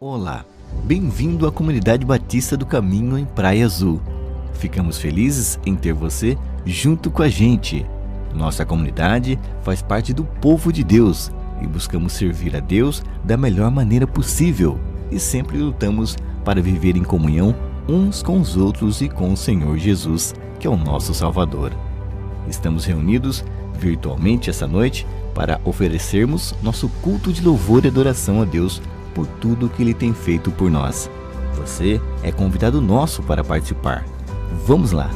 Olá, bem-vindo à Comunidade Batista do Caminho em Praia Azul. Ficamos felizes em ter você junto com a gente. Nossa comunidade faz parte do povo de Deus e buscamos servir a Deus da melhor maneira possível e sempre lutamos para viver em comunhão uns com os outros e com o Senhor Jesus, que é o nosso Salvador. Estamos reunidos virtualmente essa noite para oferecermos nosso culto de louvor e adoração a Deus por tudo que Ele tem feito por nós. Você é convidado nosso para participar. Vamos lá!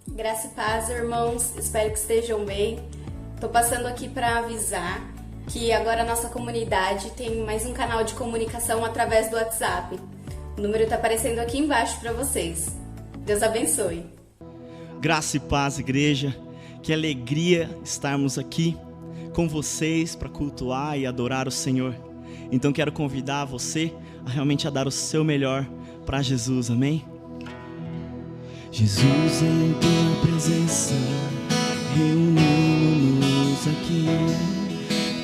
Graça e paz, irmãos. Espero que estejam bem. Estou passando aqui para avisar que agora a nossa comunidade tem mais um canal de comunicação através do WhatsApp. O número está aparecendo aqui embaixo para vocês. Deus abençoe. Graça e paz, igreja. Que alegria estarmos aqui com vocês para cultuar e adorar o Senhor. Então quero convidar você a realmente a dar o seu melhor para Jesus, amém? Jesus, em tua presença, reunimos-nos aqui,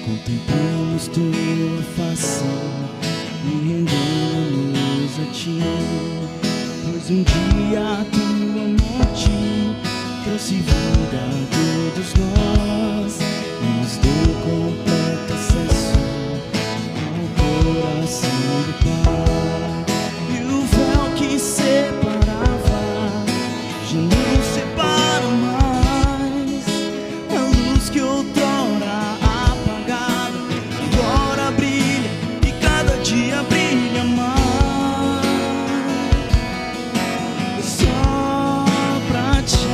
contemplamos tua face e rendemos a ti, pois um dia a tua morte trouxe vida a todos nós e nos deu completo acesso ao coração do Pai. E o véu que separava já não separa mais. A luz que outrora apagada agora brilha e cada dia brilha mais. Só pra te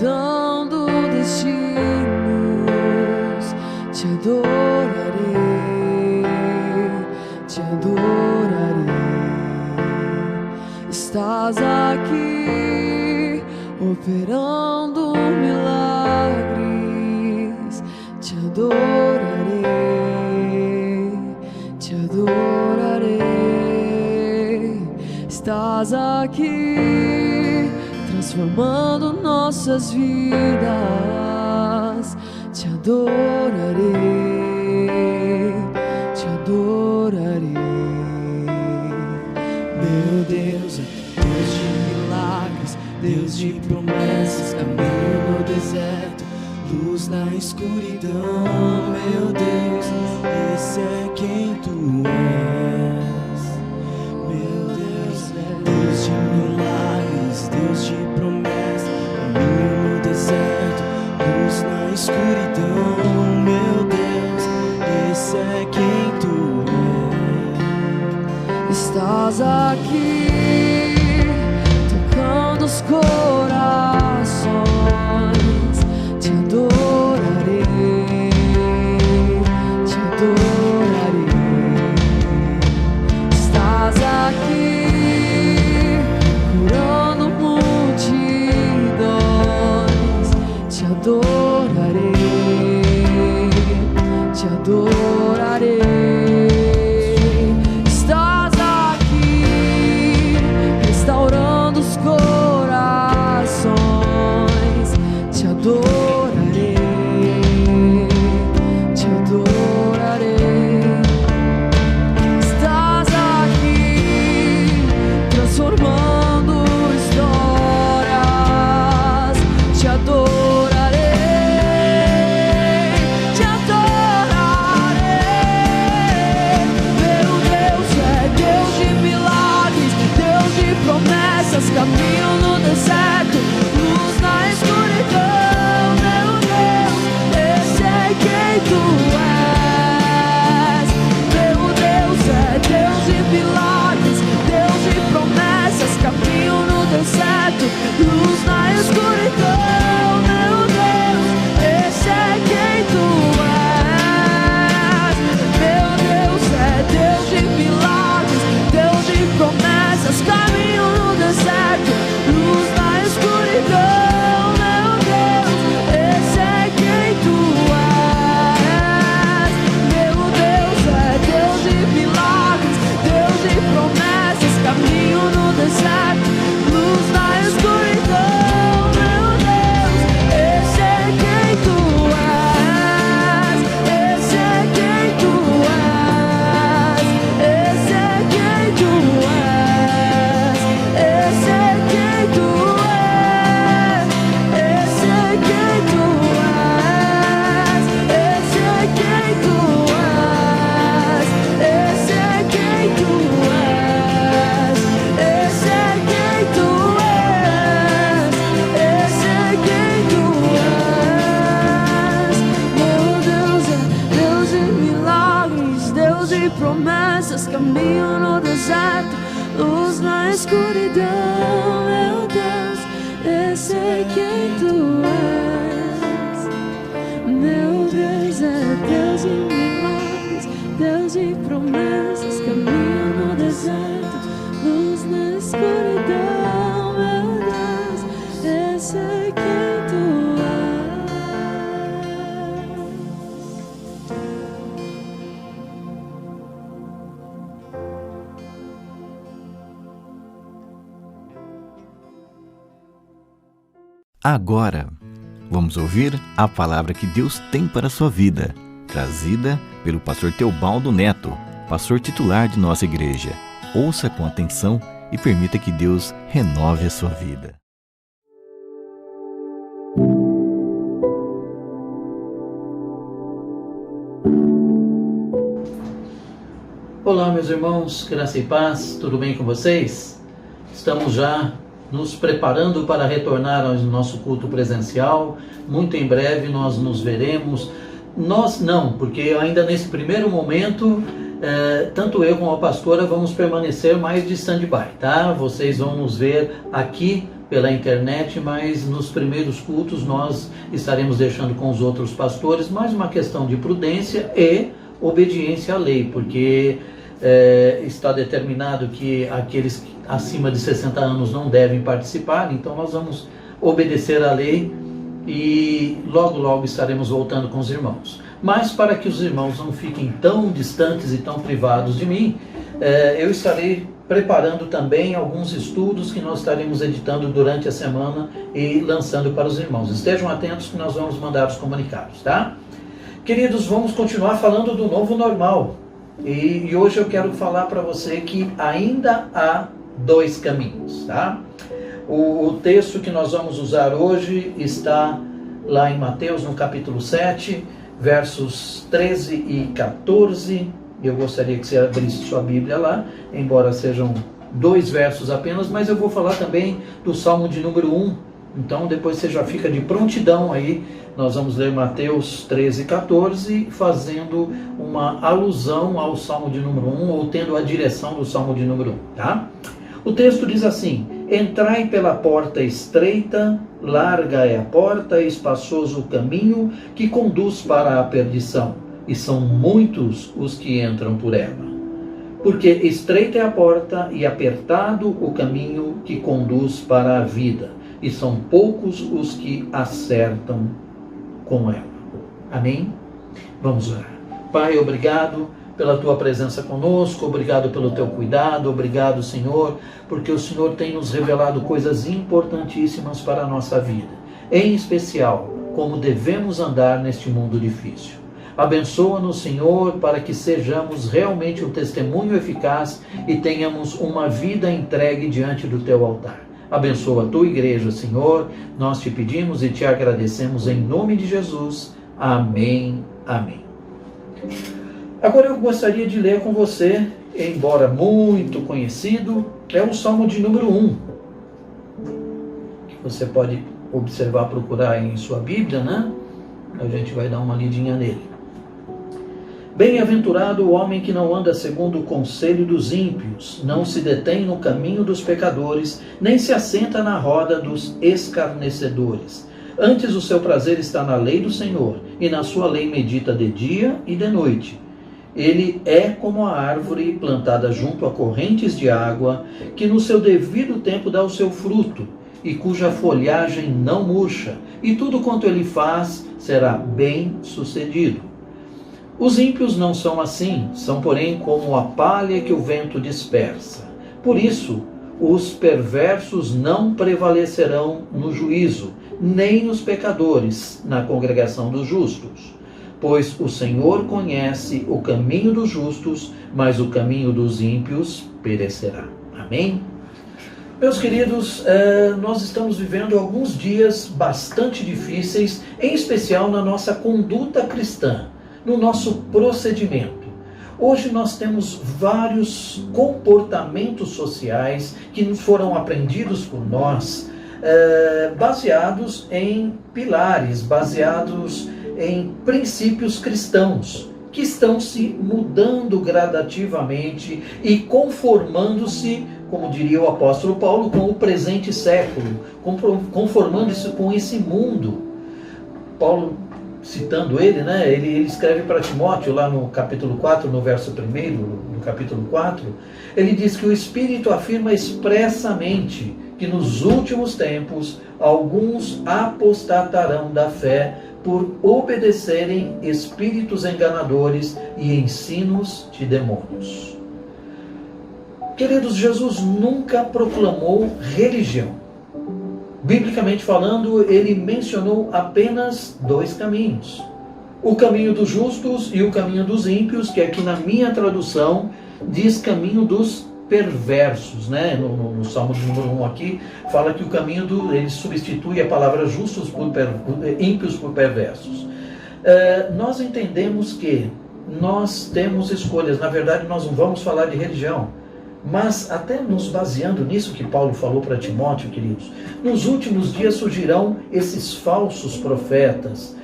mudando destinos. Te adorarei, te adorarei. Estás aqui operando milagres. Te adorarei, te adorarei. Estás aqui transformando nossas vidas. Te adorarei, te adorarei. Meu Deus é Deus de milagres, Deus de promessas, caminho no deserto, luz na escuridão. Meu Deus, esse é quem tu és. Meu Deus é Deus de milagres, Deus de promessas, caminho no deserto, luz na escuridão. Meu Deus, esse é quem tu és. Estás aqui tocando os corações. Te adorarei, te adorarei. Estás aqui curando multidões. Te adorarei, te adorarei. Estás aqui restaurando os corações. Te adorarei, te adorarei. Estás aqui transformando histórias. Te adorarei, te adorarei. Meu Deus é Deus de milagres, Deus de promessas, caminho no deserto, luz na escuridão. Meu Deus, esse é quem tu és. Meu Deus é Deus de milagres, Deus de promessas, caminho no deserto, luz na escuridão. Meu Deus, esse é quem tu és. Meu Deus é Deus de milagres, Deus de promessas, caminho no deserto, luz na escuridão. Meu Deus, esse é quem tu és. Meu Deus é Deus de milagres, Deus de promessas, caminho no deserto, luz na escuridão. Meu Deus, esse é quem tu és. Esse é quem tu és. Esse é quem tu és. Esse é quem tu és. Esse é quem tu és. Esse é quem tu és. Esse é quem tu és. Esse é quem tu és. Esse é quem tu és. Meu Deus é Deus de milagres, Deus de promessas, caminho no deserto, luz na escuridão. Meu Deus, esse é quem tu és. Meu Deus é Deus de milagres, Deus de promessas, caminho no deserto, luz na escuridão. Meu Deus, esse é quem tu Agora, vamos ouvir a palavra que Deus tem para a sua vida, trazida pelo pastor Teobaldo Neto, pastor titular de nossa igreja. Ouça com atenção e permita que Deus renove a sua vida. Olá, meus irmãos, graça e paz, tudo bem com vocês? Estamos já nos preparando para retornar ao nosso culto presencial. Muito em breve nós nos veremos. Nós não, porque ainda nesse primeiro momento, tanto eu como a pastora vamos permanecer mais de stand-by, tá? Vocês vão nos ver aqui pela internet, mas nos primeiros cultos nós estaremos deixando com os outros pastores, mais uma questão de prudência e obediência à lei, porque está determinado que aqueles acima de 60 anos não devem participar, então nós vamos obedecer à lei e logo estaremos voltando com os irmãos. Mas para que os irmãos não fiquem tão distantes e tão privados de mim, eu estarei preparando também alguns estudos que nós estaremos editando durante a semana e lançando para os irmãos. Estejam atentos que nós vamos mandar os comunicados, tá? Queridos, vamos continuar falando do novo normal. E hoje eu quero falar para você que ainda há dois caminhos, tá? O texto que nós vamos usar hoje está lá em Mateus, no capítulo 7, versos 13 e 14. Eu gostaria que você abrisse sua Bíblia lá, embora sejam 2 versos apenas, mas eu vou falar também do Salmo de número 1. Então depois você já fica de prontidão aí. Nós vamos ler Mateus 13 e 14, fazendo uma alusão ao Salmo de número 1, ou tendo a direção do Salmo de número 1, tá? O texto diz assim: entrai pela porta estreita, larga é a porta, espaçoso o caminho que conduz para a perdição, e são muitos os que entram por ela. Porque estreita é a porta e apertado o caminho que conduz para a vida, e são poucos os que acertam com ela. Amém? Vamos orar. Pai, obrigado pela tua presença conosco, obrigado pelo teu cuidado, obrigado, Senhor, porque o Senhor tem nos revelado coisas importantíssimas para a nossa vida, em especial, como devemos andar neste mundo difícil. Abençoa-nos, Senhor, para que sejamos realmente um testemunho eficaz e tenhamos uma vida entregue diante do teu altar. Abençoa a tua igreja, Senhor, nós te pedimos e te agradecemos em nome de Jesus. Amém, amém. Agora eu gostaria de ler com você, embora muito conhecido, é o Salmo de número 1, que você pode observar, procurar em sua Bíblia, né? A gente vai dar uma lidinha nele. Bem-aventurado o homem que não anda segundo o conselho dos ímpios, não se detém no caminho dos pecadores, nem se assenta na roda dos escarnecedores. Antes o seu prazer está na lei do Senhor, e na sua lei medita de dia e de noite. Ele é como a árvore plantada junto a correntes de água, que no seu devido tempo dá o seu fruto, e cuja folhagem não murcha, e tudo quanto ele faz será bem sucedido. Os ímpios não são assim, são porém como a palha que o vento dispersa. Por isso, os perversos não prevalecerão no juízo, nem os pecadores na congregação dos justos. Pois o Senhor conhece o caminho dos justos, mas o caminho dos ímpios perecerá. Amém? Meus queridos, nós estamos vivendo alguns dias bastante difíceis, em especial na nossa conduta cristã, no nosso procedimento. Hoje nós temos vários comportamentos sociais que nos foram aprendidos por nós, baseados em pilares, baseados em princípios cristãos, que estão se mudando gradativamente e conformando-se, como diria o apóstolo Paulo, com o presente século, conformando-se com esse mundo. Paulo, citando ele, né? Ele escreve para Timóteo, lá no capítulo 4, no verso 1, no capítulo 4, ele diz que o Espírito afirma expressamente que nos últimos tempos alguns apostatarão da fé por obedecerem espíritos enganadores e ensinos de demônios. Queridos, Jesus nunca proclamou religião. Biblicamente falando, ele mencionou apenas 2 caminhos. O caminho dos justos e o caminho dos ímpios, que aqui na minha tradução diz caminho dos perversos, né? No Salmo número 1 aqui, fala que o caminho ele substitui a palavra justos por ímpios por perversos. Nós entendemos que nós temos escolhas. Na verdade, nós não vamos falar de religião, mas até nos baseando nisso que Paulo falou para Timóteo, queridos, nos últimos dias surgirão esses falsos profetas,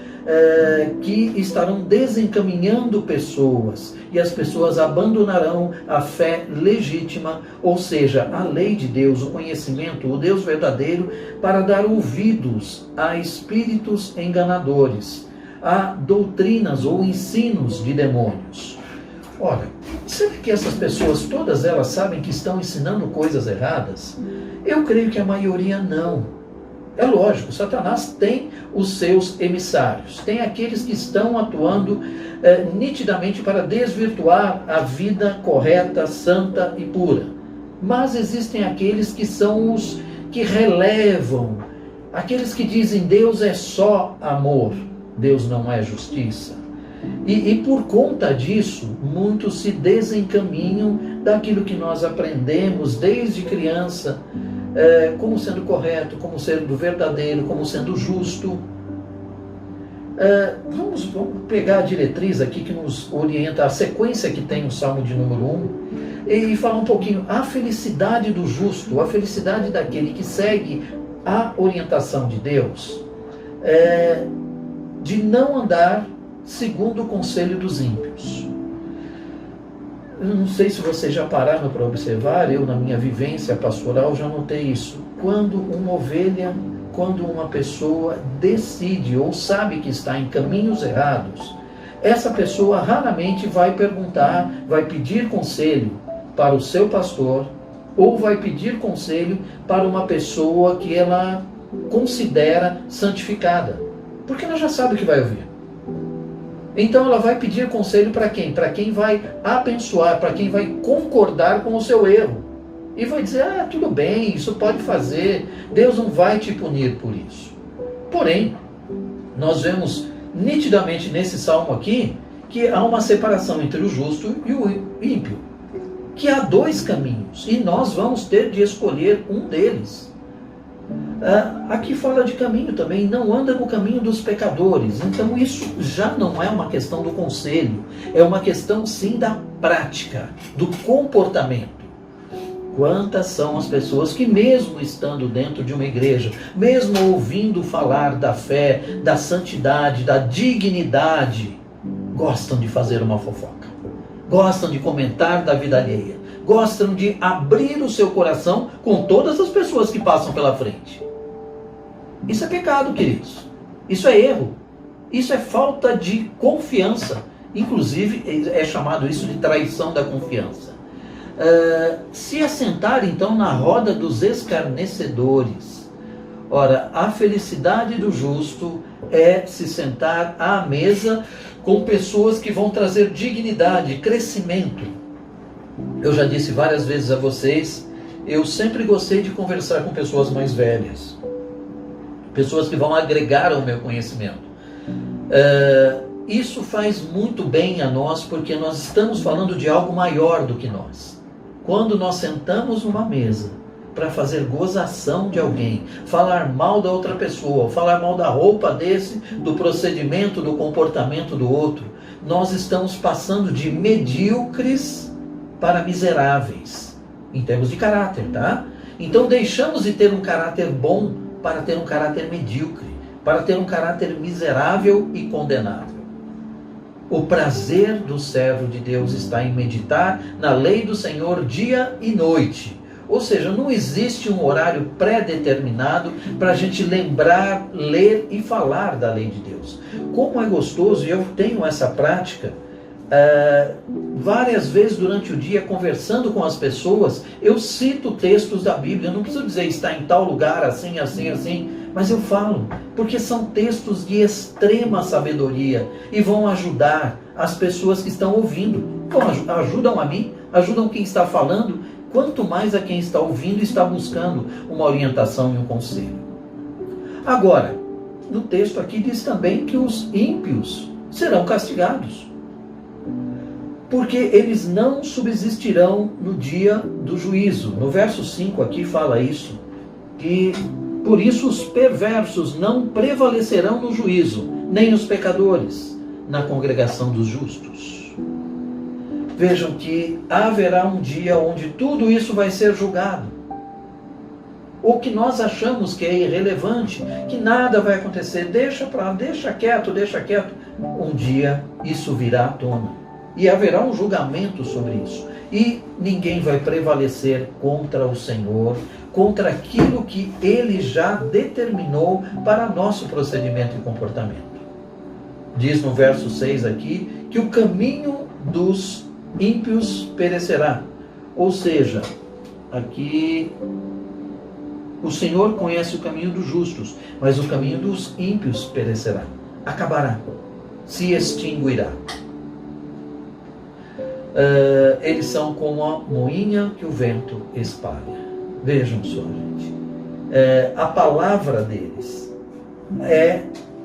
que estarão desencaminhando pessoas, e as pessoas abandonarão a fé legítima, ou seja, a lei de Deus, o conhecimento, o Deus verdadeiro, para dar ouvidos a espíritos enganadores, a doutrinas ou ensinos de demônios. Ora, será que essas pessoas, todas elas sabem que estão ensinando coisas erradas? Eu creio que a maioria não. É lógico, Satanás tem os seus emissários, tem aqueles que estão atuando nitidamente para desvirtuar a vida correta, santa e pura. Mas existem aqueles que são os que relevam, aqueles que dizem Deus é só amor, Deus não é justiça. E por conta disso, muitos se desencaminham daquilo que nós aprendemos desde criança, como sendo correto, como sendo verdadeiro, como sendo justo. Vamos pegar a diretriz aqui que nos orienta, a sequência que tem o Salmo de número 1, e falar um pouquinho a felicidade do justo, a felicidade daquele que segue a orientação de Deus, de não andar segundo o conselho dos ímpios. Eu não sei se vocês já pararam para observar, eu na minha vivência pastoral já notei isso. Quando uma ovelha, quando uma pessoa decide ou sabe que está em caminhos errados, essa pessoa raramente vai perguntar, vai pedir conselho para o seu pastor, ou vai pedir conselho para uma pessoa que ela considera santificada, porque ela já sabe o que vai ouvir. Então ela vai pedir conselho para quem? Para quem vai abençoar, para quem vai concordar com o seu erro. E vai dizer, tudo bem, isso pode fazer, Deus não vai te punir por isso. Porém, nós vemos nitidamente nesse salmo aqui, que há uma separação entre o justo e o ímpio. Que há dois caminhos, e nós vamos ter de escolher um deles. Aqui fala de caminho também, não anda no caminho dos pecadores. Então isso já não é uma questão do conselho, é uma questão sim da prática, do comportamento. Quantas são as pessoas que mesmo estando dentro de uma igreja, mesmo ouvindo falar da fé, da santidade, da dignidade, gostam de fazer uma fofoca, gostam de comentar da vida alheia, gostam de abrir o seu coração com todas as pessoas que passam pela frente. Isso é pecado, queridos. Isso é erro. Isso é falta de confiança. Inclusive, é chamado isso de traição da confiança. Se assentar, então, na roda dos escarnecedores. Ora, a felicidade do justo é se sentar à mesa com pessoas que vão trazer dignidade, crescimento. Eu já disse várias vezes a vocês, eu sempre gostei de conversar com pessoas mais velhas. Pessoas que vão agregar ao meu conhecimento. Isso faz muito bem a nós, porque nós estamos falando de algo maior do que nós. Quando nós sentamos numa mesa para fazer gozação de alguém, falar mal da outra pessoa, falar mal da roupa desse, do procedimento, do comportamento do outro, nós estamos passando de medíocres para miseráveis, em termos de caráter, tá? Então deixamos de ter um caráter bom para ter um caráter medíocre, para ter um caráter miserável e condenável. O prazer do servo de Deus está em meditar na lei do Senhor dia e noite. Ou seja, não existe um horário pré-determinado para a gente lembrar, ler e falar da lei de Deus. Como é gostoso, e eu tenho essa prática, várias vezes durante o dia, conversando com as pessoas, eu cito textos da Bíblia. Eu não preciso dizer está em tal lugar, assim, assim, assim, mas eu falo, porque são textos de extrema sabedoria e vão ajudar as pessoas que estão ouvindo. Ajudam a mim, ajudam quem está falando, quanto mais a quem está ouvindo e está buscando uma orientação e um conselho. Agora, no texto aqui diz também que os ímpios serão castigados, porque eles não subsistirão no dia do juízo. No verso 5 aqui fala isso, que por isso os perversos não prevalecerão no juízo, nem os pecadores na congregação dos justos. Vejam que haverá um dia onde tudo isso vai ser julgado. ou que nós achamos que é irrelevante, que nada vai acontecer, deixa quieto. Um dia isso virá à tona e haverá um julgamento sobre isso. E ninguém vai prevalecer contra o Senhor, contra aquilo que Ele já determinou para nosso procedimento e comportamento. Diz no verso 6 aqui que o caminho dos ímpios perecerá. Ou seja, aqui o Senhor conhece o caminho dos justos, mas o caminho dos ímpios perecerá, acabará, se extinguirá. Eles são como a moinha que o vento espalha. Vejam só, gente. A palavra deles é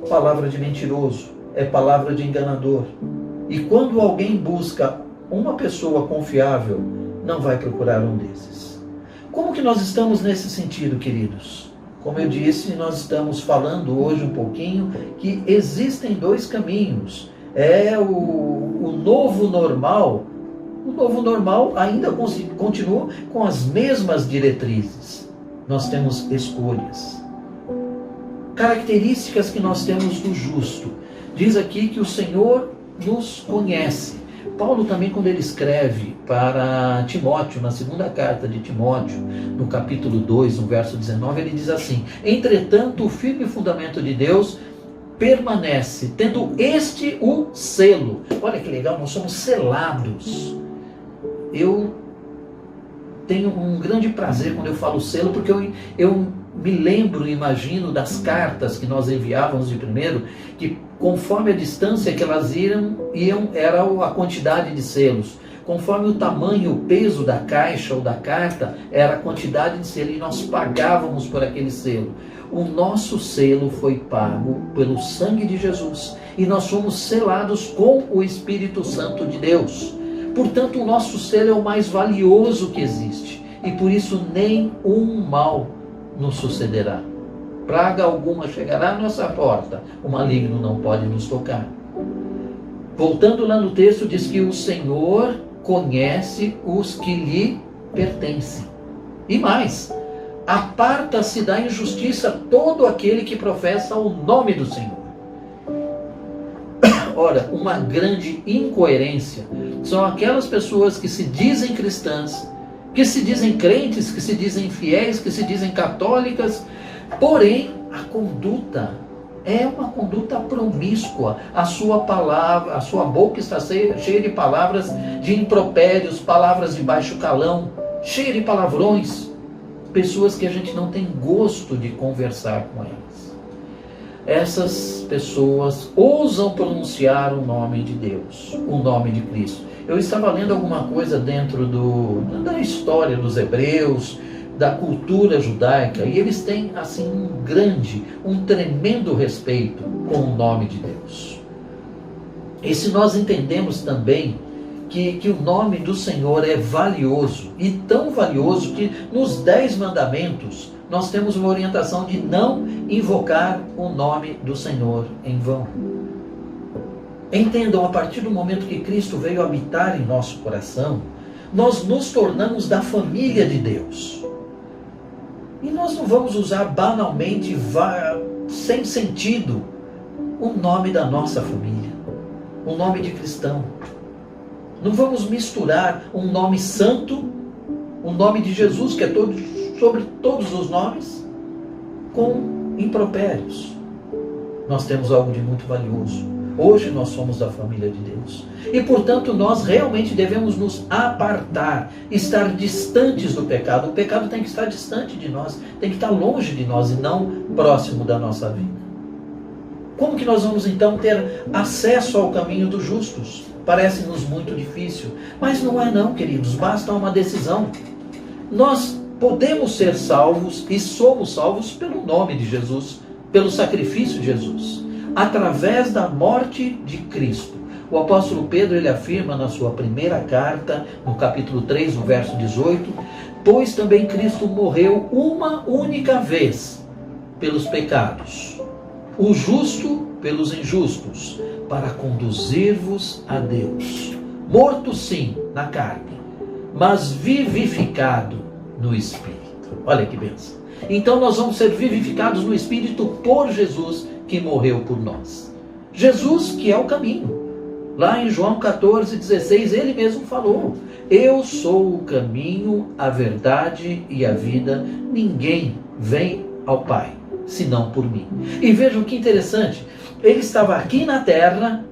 palavra de mentiroso, é palavra de enganador. E quando alguém busca uma pessoa confiável, não vai procurar um desses. Como que nós estamos nesse sentido, queridos? Como eu disse, nós estamos falando hoje um pouquinho que existem dois caminhos. O novo normal. O novo normal ainda continua com as mesmas diretrizes. Nós temos escolhas. Características que nós temos do justo. Diz aqui que o Senhor nos conhece. Paulo também, quando ele escreve para Timóteo, na segunda carta de Timóteo, no capítulo 2, no verso 19, ele diz assim: entretanto, o firme fundamento de Deus permanece, tendo este o selo. Olha que legal, nós somos selados. Eu tenho um grande prazer quando eu falo selo, porque eu me lembro e imagino das cartas que nós enviávamos de primeiro, que conforme a distância que elas iam era a quantidade de selos. Conforme o tamanho, o peso da caixa ou da carta, era a quantidade de selo, e nós pagávamos por aquele selo. O nosso selo foi pago pelo sangue de Jesus, e nós fomos selados com o Espírito Santo de Deus. Portanto, o nosso selo é o mais valioso que existe, e por isso nem um mal nos sucederá. Praga alguma chegará à nossa porta, o maligno não pode nos tocar. Voltando lá no texto, diz que o Senhor conhece os que lhe pertencem. E mais, aparta-se da injustiça todo aquele que professa o nome do Senhor. Ora, uma grande incoerência são aquelas pessoas que se dizem cristãs, que se dizem crentes, que se dizem fiéis, que se dizem católicas, porém a conduta é uma conduta promíscua. A sua boca está cheia de palavras de impropérios, palavras de baixo calão, cheia de palavrões, pessoas que a gente não tem gosto de conversar com elas. Essas pessoas ousam pronunciar o nome de Deus, o nome de Cristo. Eu estava lendo alguma coisa dentro da história dos hebreus, da cultura judaica, e eles têm assim um tremendo respeito com o nome de Deus. E se nós entendemos também que o nome do Senhor é valioso, e tão valioso que nos 10 mandamentos nós temos uma orientação de não invocar o nome do Senhor em vão. Entendam, a partir do momento que Cristo veio habitar em nosso coração, nós nos tornamos da família de Deus. E nós não vamos usar banalmente, sem sentido, o nome da nossa família, o nome de cristão. Não vamos misturar um nome santo, o nome de Jesus, que é sobre todos os nomes, com impropérios. Nós temos algo de muito valioso. Hoje nós somos da família de Deus. E, portanto, nós realmente devemos nos apartar, estar distantes do pecado. O pecado tem que estar distante de nós, tem que estar longe de nós e não próximo da nossa vida. Como que nós vamos, então, ter acesso ao caminho dos justos? Parece-nos muito difícil, mas não é não, queridos. Basta uma decisão. Nós podemos ser salvos e somos salvos pelo nome de Jesus, pelo sacrifício de Jesus, através da morte de Cristo. O apóstolo Pedro, ele afirma na sua primeira carta, no capítulo 3, no verso 18, pois também Cristo morreu uma única vez pelos pecados, o justo pelos injustos, para conduzir-vos a Deus, morto sim na carne, mas vivificado no Espírito. Olha que bênção. Então nós vamos ser vivificados no Espírito por Jesus que morreu por nós. Jesus que é o caminho. Lá em João 14,16, ele mesmo falou: eu sou o caminho, a verdade e a vida. Ninguém vem ao Pai, senão por mim. E vejam que interessante. Ele estava aqui na terra,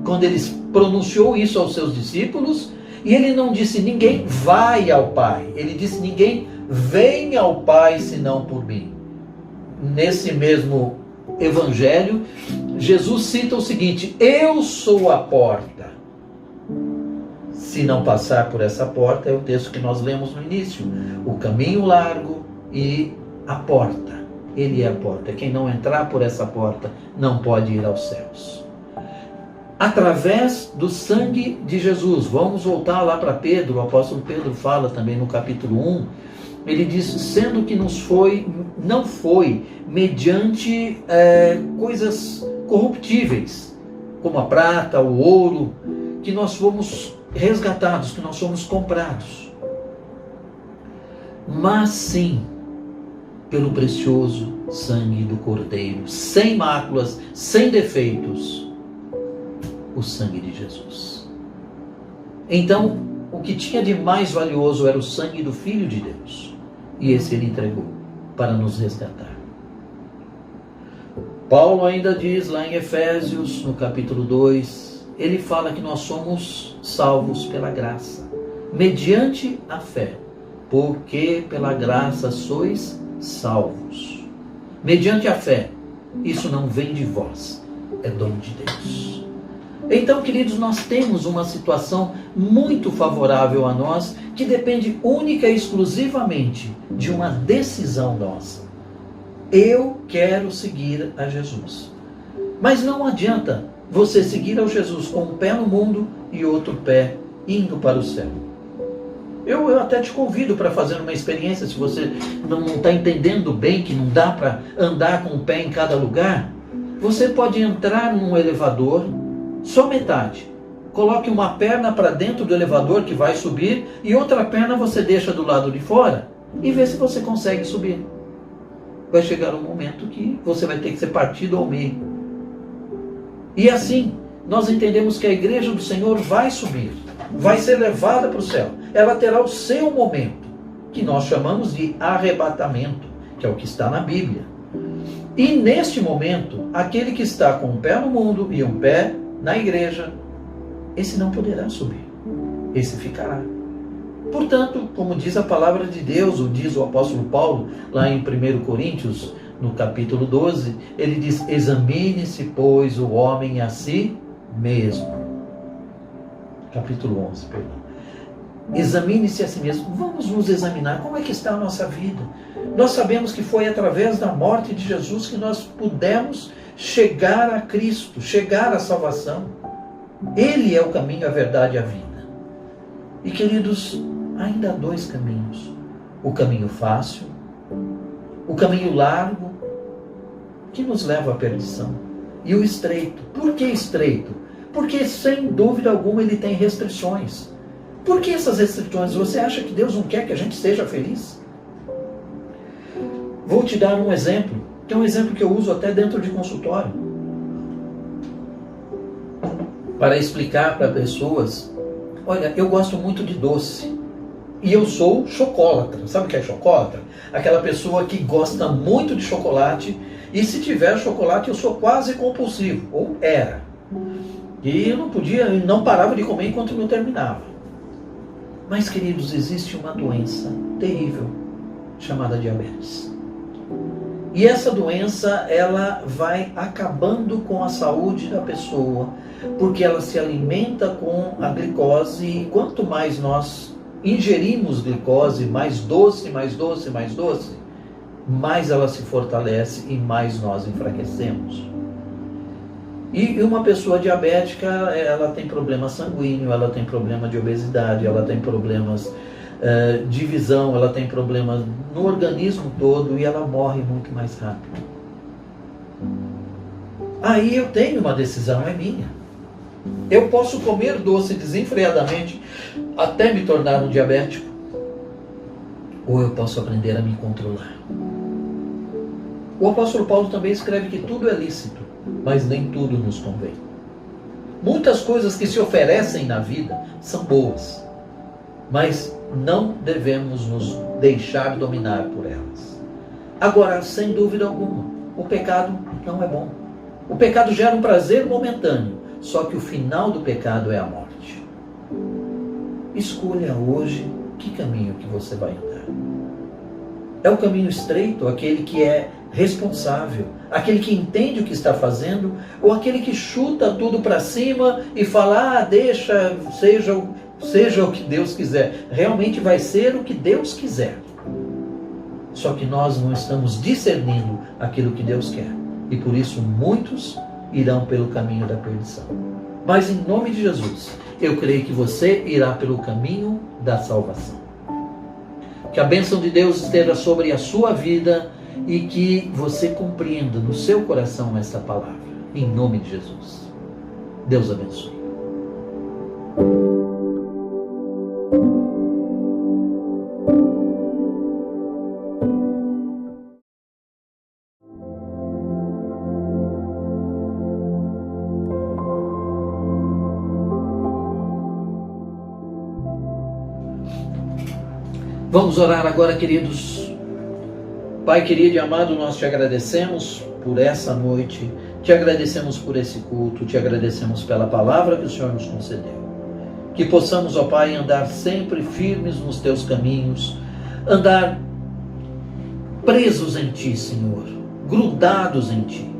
quando ele pronunciou isso aos seus discípulos, e ele não disse ninguém vai ao Pai. Ele disse ninguém vem ao Pai, senão por mim. Nesse mesmo evangelho, Jesus cita o seguinte: eu sou a porta. Se não passar por essa porta, é o texto que nós lemos no início: o caminho largo e a porta. Ele é a porta. Quem não entrar por essa porta não pode ir aos céus. Através do sangue de Jesus. Vamos voltar lá para Pedro. O apóstolo Pedro fala também no capítulo 1. Ele diz: sendo que não foi mediante coisas corruptíveis, como a prata, o ouro, que nós fomos resgatados, que nós fomos comprados, mas sim pelo precioso sangue do Cordeiro, sem máculas, sem defeitos, o sangue de Jesus. Então, o que tinha de mais valioso era o sangue do Filho de Deus, e esse ele entregou para nos resgatar. Paulo ainda diz lá em Efésios, no capítulo 2, ele fala que nós somos salvos pela graça, mediante a fé, porque pela graça sois salvos. Mediante a fé. Isso não vem de vós, é dom de Deus. Então, queridos, nós temos uma situação muito favorável a nós, que depende única e exclusivamente de uma decisão nossa. Eu quero seguir a Jesus. Mas não adianta você seguir ao Jesus com um pé no mundo e outro pé indo para o céu. Eu até te convido para fazer uma experiência, se você não está entendendo bem que não dá para andar com o pé em cada lugar. Você pode entrar num elevador, só metade. Coloque uma perna para dentro do elevador que vai subir e outra perna você deixa do lado de fora e vê se você consegue subir. Vai chegar um momento que você vai ter que ser partido ao meio. E assim, nós entendemos que a igreja do Senhor vai subir, vai ser levada para o céu. Ela terá o seu momento, que nós chamamos de arrebatamento, que é o que está na Bíblia. E neste momento, aquele que está com um pé no mundo e um pé na igreja, esse não poderá subir, esse ficará. Portanto, como diz a palavra de Deus, ou diz o apóstolo Paulo, lá em 1 Coríntios, no capítulo 12, ele diz: examine-se, pois, o homem a si mesmo. Capítulo 11, perdão. Examine-se a si mesmo. Vamos nos examinar. Como é que está a nossa vida? Nós sabemos que foi através da morte de Jesus que nós pudemos chegar a Cristo, chegar à salvação. Ele é o caminho, a verdade e a vida. E, queridos, ainda há dois caminhos. O caminho fácil, o caminho largo, que nos leva à perdição. E o estreito. Por que estreito? Porque, sem dúvida alguma, ele tem restrições. Por que essas restrições? Você acha que Deus não quer que a gente seja feliz? Vou te dar um exemplo, que é um exemplo que eu uso até dentro de consultório, para explicar para pessoas: olha, eu gosto muito de doce, e eu sou chocólatra. Sabe o que é chocólatra? Aquela pessoa que gosta muito de chocolate, e se tiver chocolate eu sou quase compulsivo, ou era. E eu não parava de comer enquanto não terminava. Mas, queridos, existe uma doença terrível chamada diabetes. E essa doença, ela vai acabando com a saúde da pessoa, porque ela se alimenta com a glicose, e quanto mais nós ingerimos glicose, mais doce, mais doce, mais doce, mais ela se fortalece e mais nós enfraquecemos. E uma pessoa diabética, ela tem problema sanguíneo, ela tem problema de obesidade, ela tem problemas de visão, ela tem problemas no organismo todo, e ela morre muito mais rápido. Aí eu tenho uma decisão, é minha. Eu posso comer doce desenfreadamente até me tornar um diabético, ou eu posso aprender a me controlar. O apóstolo Paulo também escreve que tudo é lícito, mas nem tudo nos convém. Muitas coisas que se oferecem na vida são boas, mas não devemos nos deixar dominar por elas. Agora, sem dúvida alguma, o pecado não é bom. O pecado gera um prazer momentâneo, só que o final do pecado é a morte. Escolha hoje que caminho que você vai andar. É o caminho estreito, aquele que é responsável, aquele que entende o que está fazendo, ou aquele que chuta tudo para cima e fala, deixa, seja o que Deus quiser. Realmente vai ser o que Deus quiser. Só que nós não estamos discernindo aquilo que Deus quer. E por isso muitos irão pelo caminho da perdição. Mas em nome de Jesus, eu creio que você irá pelo caminho da salvação. Que a bênção de Deus esteja sobre a sua vida e que você compreenda no seu coração esta palavra. Em nome de Jesus. Deus abençoe. Vamos orar agora, queridos. Pai querido e amado, nós te agradecemos por essa noite, te agradecemos por esse culto, te agradecemos pela palavra que o Senhor nos concedeu. Que possamos, ó Pai, andar sempre firmes nos teus caminhos, andar presos em ti, Senhor, grudados em ti,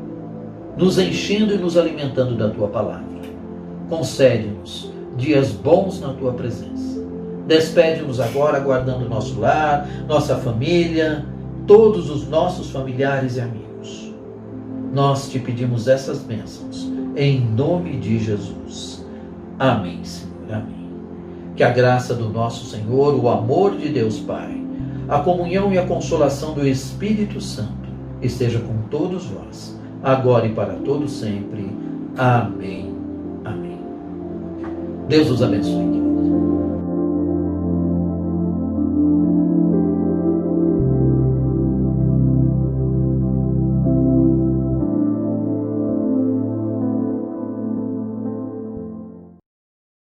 nos enchendo e nos alimentando da tua palavra. Concede-nos dias bons na tua presença. Despede-nos agora, guardando nosso lar, nossa família, todos os nossos familiares e amigos. Nós te pedimos essas bênçãos, em nome de Jesus. Amém, Senhor, amém. Que a graça do nosso Senhor, o amor de Deus Pai, a comunhão e a consolação do Espírito Santo esteja com todos vós, agora e para todo sempre. Amém, amém. Deus os abençoe.